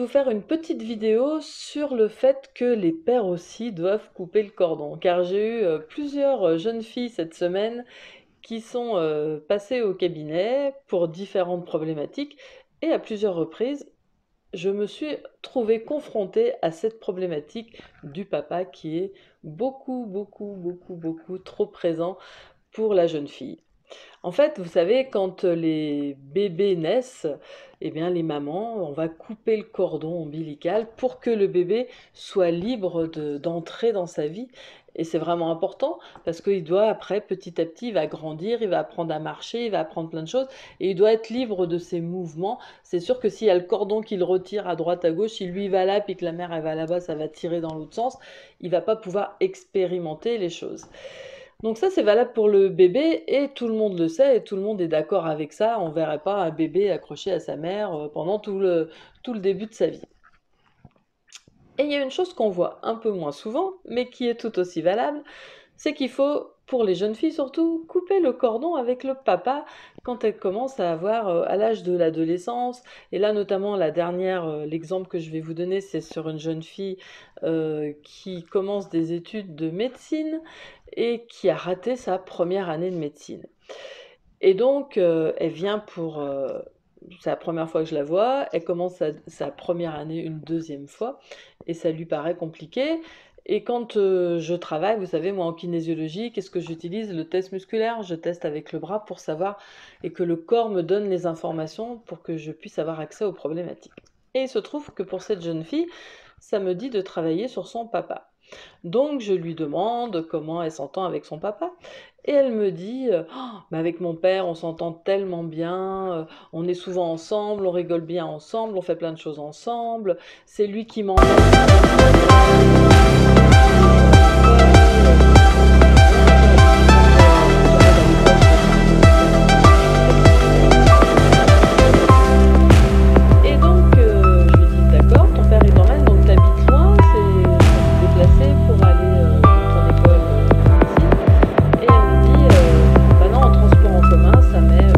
faire une petite vidéo sur le fait que les pères aussi doivent couper le cordon, car j'ai eu plusieurs jeunes filles cette semaine qui sont passées au cabinet pour différentes problématiques, et à plusieurs reprises, je me suis trouvée confrontée à cette problématique du papa qui est beaucoup trop présent pour la jeune fille. En fait, vous savez, quand les bébés naissent, eh bien, les mamans, on va couper le cordon ombilical pour que le bébé soit libre d'entrer dans sa vie. Et c'est vraiment important parce qu'il doit, après, petit à petit, il va grandir, il va apprendre à marcher, il va apprendre plein de choses et il doit être libre de ses mouvements. C'est sûr que s'il y a le cordon qu'il retire à droite, à gauche, si lui va là puis que la mère elle va là-bas, ça va tirer dans l'autre sens, il va pas pouvoir expérimenter les choses. Donc ça, c'est valable pour le bébé et tout le monde le sait et tout le monde est d'accord avec ça. On ne verrait pas un bébé accroché à sa mère pendant tout le début de sa vie. Et il y a une chose qu'on voit un peu moins souvent, mais qui est tout aussi valable, c'est qu'il faut, pour les jeunes filles surtout, couper le cordon avec le papa quand elles commencent à avoir, à l'âge de l'adolescence. Et là, notamment, la dernière, l'exemple que je vais vous donner, c'est sur une jeune fille qui commence des études de médecine et qui a raté sa première année de médecine. Et donc, elle vient pour... c'est la première fois que je la vois, elle commence sa première année une deuxième fois, et ça lui paraît compliqué. Et quand je travaille, vous savez, moi en kinésiologie, qu'est-ce que j'utilise? Le test musculaire, je teste avec le bras pour savoir, et que le corps me donne les informations pour que je puisse avoir accès aux problématiques. Et il se trouve que pour cette jeune fille, ça me dit de travailler sur son papa. Donc je lui demande comment elle s'entend avec son papa. Et elle me dit, oh, mais avec mon père, on s'entend tellement bien, on est souvent ensemble, on rigole bien ensemble, on fait plein de choses ensemble, c'est lui qui m'emmène. Et donc, je lui dis, d'accord, ton père il t'emmène, donc t'habites loin, faut se déplacer pour aller de ton école ici. Et elle me dit, bah non, en transport en commun, ça met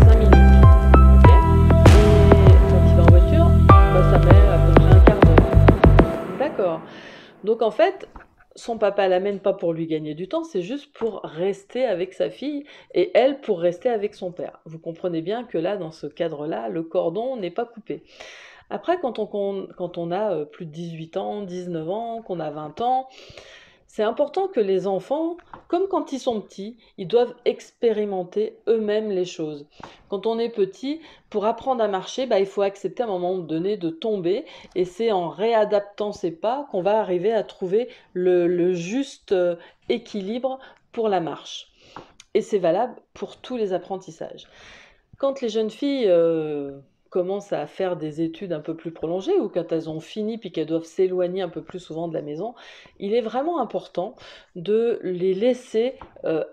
5 minutes. Ok. Et quand il va en voiture, bah, ça met à peu près un quart d'heure. D'accord. Donc en fait, son papa l'amène pas pour lui gagner du temps, c'est juste pour rester avec sa fille et elle pour rester avec son père. Vous comprenez bien que là, dans ce cadre-là, le cordon n'est pas coupé. Après, quand on a plus de 18 ans, 19 ans, qu'on a 20 ans, c'est important que les enfants, comme quand ils sont petits, ils doivent expérimenter eux-mêmes les choses. Quand on est petit, pour apprendre à marcher, bah, il faut accepter à un moment donné de tomber, et c'est en réadaptant ses pas qu'on va arriver à trouver le juste équilibre pour la marche. Et c'est valable pour tous les apprentissages. Quand les jeunes filles commencent à faire des études un peu plus prolongées ou quand elles ont fini puis qu'elles doivent s'éloigner un peu plus souvent de la maison, il est vraiment important de les laisser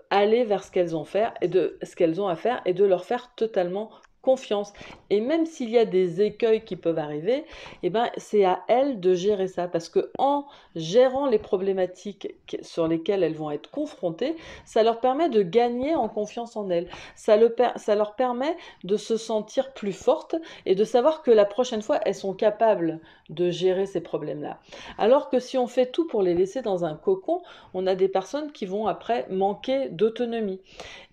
aller vers ce qu'elles ont à faire et de leur faire totalement confiance. Et même s'il y a des écueils qui peuvent arriver, eh ben, c'est à elles de gérer ça parce que en gérant les problématiques sur lesquelles elles vont être confrontées, ça leur permet de gagner en confiance en elles. Ça leur permet de se sentir plus fortes et de savoir que la prochaine fois, elles sont capables de gérer ces problèmes-là. Alors que si on fait tout pour les laisser dans un cocon, on a des personnes qui vont après manquer d'autonomie.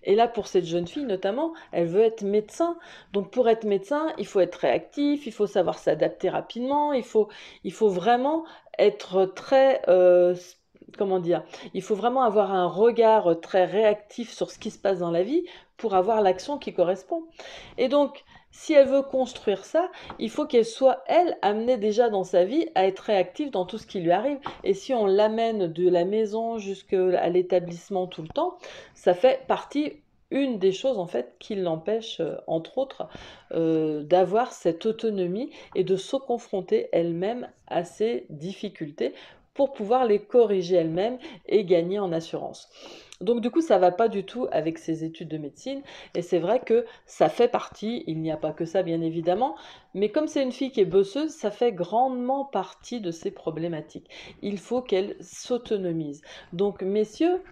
Et là, pour cette jeune fille notamment, elle veut être médecin. Donc pour être médecin, il faut être réactif, il faut savoir s'adapter rapidement, il faut vraiment être très... comment dire, il faut vraiment avoir un regard très réactif sur ce qui se passe dans la vie pour avoir l'action qui correspond. Et donc, si elle veut construire ça, il faut qu'elle soit, elle, amenée déjà dans sa vie à être réactive dans tout ce qui lui arrive. Et si on l'amène de la maison jusqu'à l'établissement tout le temps, ça fait partie, une des choses en fait qui l'empêche, entre autres, d'avoir cette autonomie et de se confronter elle-même à ses difficultés pour pouvoir les corriger elle-même et gagner en assurance. Donc du coup, ça va pas du tout avec ses études de médecine, et c'est vrai que ça fait partie, il n'y a pas que ça bien évidemment, mais comme c'est une fille qui est bosseuse, ça fait grandement partie de ses problématiques. Il faut qu'elle s'autonomise. Donc messieurs,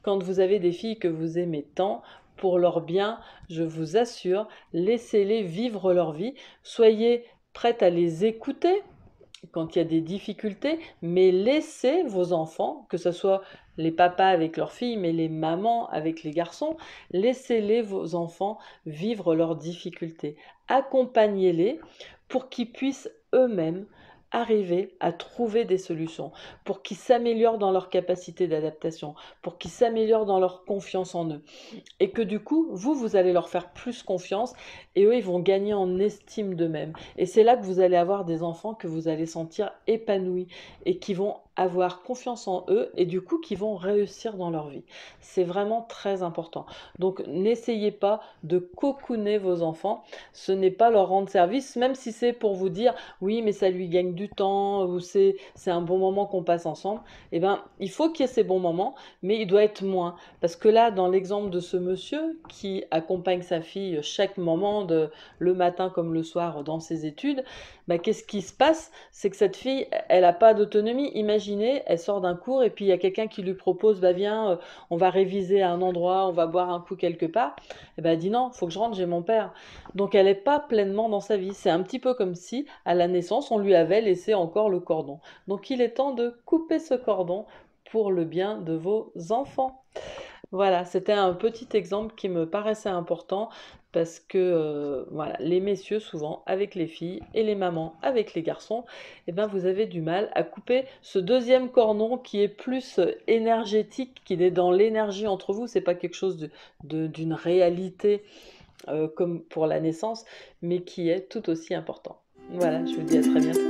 quand vous avez des filles que vous aimez tant, pour leur bien, je vous assure, laissez-les vivre leur vie, soyez prête à les écouter quand il y a des difficultés, mais laissez vos enfants, que ce soit les papas avec leurs filles, mais les mamans avec les garçons, laissez-les, vos enfants, vivre leurs difficultés. Accompagnez-les pour qu'ils puissent eux-mêmes arriver à trouver des solutions, pour qu'ils s'améliorent dans leur capacité d'adaptation, pour qu'ils s'améliorent dans leur confiance en eux. Et que du coup, vous allez leur faire plus confiance et eux, ils vont gagner en estime d'eux-mêmes. Et c'est là que vous allez avoir des enfants que vous allez sentir épanouis et qui vont avoir confiance en eux et du coup qui vont réussir dans leur vie. C'est vraiment très important. Donc n'essayez pas de cocooner vos enfants, ce n'est pas leur rendre service, même si c'est pour vous dire oui mais ça lui gagne du temps ou c'est un bon moment qu'on passe ensemble. Eh bien il faut qu'il y ait ces bons moments, mais il doit être moins. Parce que là, dans l'exemple de ce monsieur qui accompagne sa fille chaque moment, le matin comme le soir, dans ses études, bah, qu'est-ce qui se passe? C'est que cette fille, elle n'a pas d'autonomie. Imaginez, elle sort d'un cours et puis il y a quelqu'un qui lui propose, bah viens, on va réviser à un endroit, on va boire un coup quelque part. Et ben elle dit non, faut que je rentre, j'ai mon père. Donc elle n'est pas pleinement dans sa vie. C'est un petit peu comme si, à la naissance, on lui avait laissé encore le cordon. Donc il est temps de couper ce cordon pour le bien de vos enfants. Voilà, c'était un petit exemple qui me paraissait important parce que voilà, les messieurs souvent avec les filles et les mamans avec les garçons, eh ben, vous avez du mal à couper ce deuxième cordon qui est plus énergétique, qui est dans l'énergie entre vous, c'est pas quelque chose d'une réalité comme pour la naissance, mais qui est tout aussi important. Voilà, je vous dis à très bientôt.